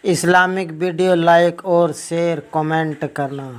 Islamic video like और share comment करना।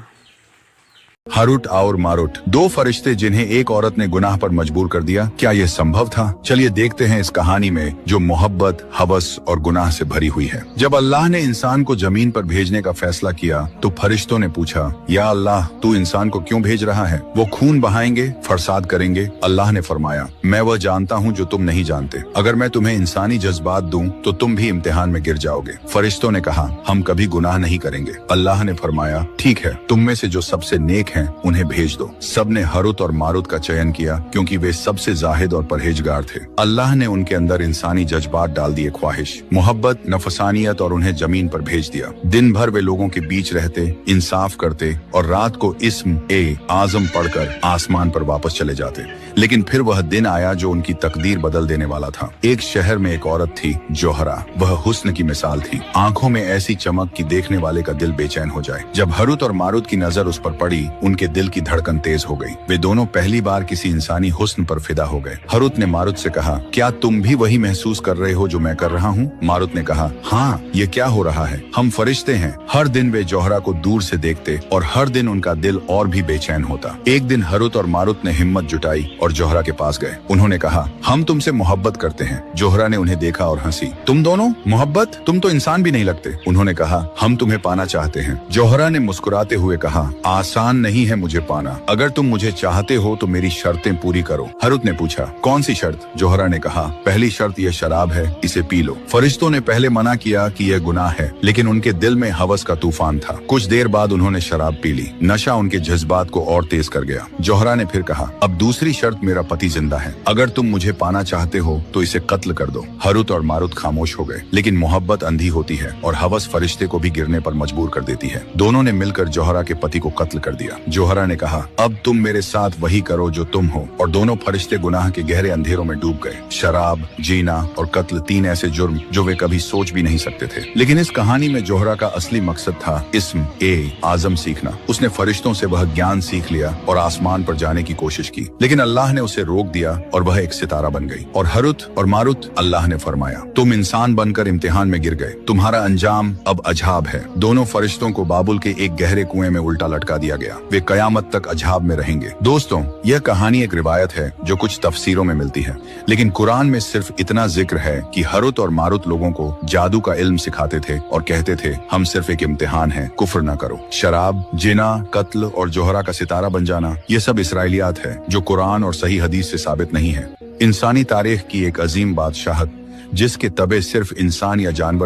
हारूट और मारूट, दो फरिश्ते जिन्हें एक औरत ने गुनाह पर मजबूर कर दिया। क्या यह संभव था? चलिए देखते हैं इस कहानी में जो मोहब्बत, हवस और गुनाह से भरी हुई है। जब अल्लाह ने इंसान को जमीन पर भेजने का फैसला किया तो फरिश्तों ने पूछा, या अल्लाह, तू इंसान को क्यों भेज रहा है? वो खून बहाएंगे, फरसाद करेंगे। अल्लाह ने फरमाया, मैं वह जानता हूँ जो तुम नहीं जानते। अगर मैं तुम्हें इंसानी जज्बात दूं तो तुम भी इम्तिहान में गिर जाओगे। फरिश्तों ने कहा, हम कभी गुनाह नहीं करेंगे। अल्लाह ने फरमाया, ठीक है, तुम में से जो सबसे नेक उन्हें भेज दो। सबने हारूत और मारूत का चयन किया क्योंकि वे सबसे जाहिद और परहेजगार थे। अल्लाह ने उनके अंदर इंसानी जज्बात डाल दिए, ख्वाहिश, मोहब्बत, नफसानियत, और उन्हें जमीन पर भेज दिया। दिन भर वे लोगों के बीच रहते, इंसाफ करते और रात को इस्म ए आजम पढ़कर आसमान पर वापस चले जाते। लेकिन फिर वह दिन आया जो उनकी तकदीर बदल देने वाला था। एक शहर में एक औरत थी, जोहरा। वह हुस्न की मिसाल थी, आंखों में ऐसी चमक कि देखने वाले का दिल बेचैन हो जाए। जब हारूत और मारूत की नजर उस पर पड़ी, उनके दिल की धड़कन तेज हो गई। वे दोनों पहली बार किसी इंसानी हुस्न पर फिदा हो गए। हारूत ने मारूत से कहा, क्या तुम भी वही महसूस कर रहे हो जो मैं कर रहा हूँ? मारूत ने कहा, हाँ, ये क्या हो रहा है? हम फरिश्ते हैं। हर दिन वे जोहरा को दूर से देखते और हर दिन उनका दिल और भी बेचैन होता। एक दिन हारूत और मारूत ने हिम्मत जुटाई और जोहरा के पास गए। उन्होंने कहा, हम तुमसे मोहब्बत करते हैं। जोहरा ने उन्हें देखा और हंसी। तुम दोनों मोहब्बत? तुम तो इंसान भी नहीं लगते। उन्होंने कहा, हम तुम्हें पाना चाहते हैं। जोहरा ने मुस्कुराते हुए कहा, आसान नहीं है मुझे पाना। अगर तुम मुझे चाहते हो तो मेरी शर्तें पूरी करो। हारूत ने पूछा, कौन सी शर्त? जोहरा ने कहा, पहली शर्त यह शराब है, इसे पी लो। फरिश्तों ने पहले मना किया कि यह गुनाह है, लेकिन उनके दिल में हवस का तूफान था। कुछ देर बाद उन्होंने शराब पी ली। नशा उनके जज्बात को और तेज कर गया। जोहरा ने फिर कहा, अब दूसरी शर्त, मेरा पति जिंदा है। अगर तुम मुझे पाना चाहते हो तो इसे कत्ल कर दो। हारूत और मारूत खामोश हो गए, लेकिन मोहब्बत अंधी होती है और हवस फरिश्ते को भी गिरने पर मजबूर कर देती है। दोनों ने मिलकर जोहरा के पति को कत्ल कर दिया। जोहरा ने कहा, अब तुम मेरे साथ वही करो जो तुम हो। और दोनों फरिश्ते गुनाह के गहरे अंधेरों में डूब गए। शराब, जीना और कत्ल, तीन ऐसे जुर्म जो वे कभी सोच भी नहीं सकते थे। लेकिन इस कहानी में जोहरा का असली मकसद था इस्म ए आजम सीखना। उसने फरिश्तों से वह ज्ञान सीख लिया और आसमान पर जाने की कोशिश की, लेकिन अल्लाह ने उसे रोक दिया और वह एक सितारा बन गई। और हारूत और मारूत, अल्लाह ने फरमाया, तुम इंसान बनकर इम्तिहान में गिर गए। तुम्हारा अंजाम अब अजाब है। दोनों फरिश्तों को बाबुल के एक गहरे कुएं में उल्टा लटका दिया गया। वे कयामत तक अजाब में रहेंगे। दोस्तों, यह कहानी एक रिवायत है जो कुछ तफसीरों में मिलती है, लेकिन कुरान में सिर्फ इतना जिक्र है कि हारूत और मारूत लोगों को जादू का इल्म सिखाते थे और कहते थे, हम सिर्फ एक इम्तिहान है, कुफ्र न करो। शराब, जिना, कत्ल और जोहरा का सितारा बन जाना, ये सब इसराइलियात है जो कुरान और सही हदीस से साबित नहीं है। इंसानी तारीख की एक अजीम बादशाहत जिसके तबे सिर्फ इंसान या जानवर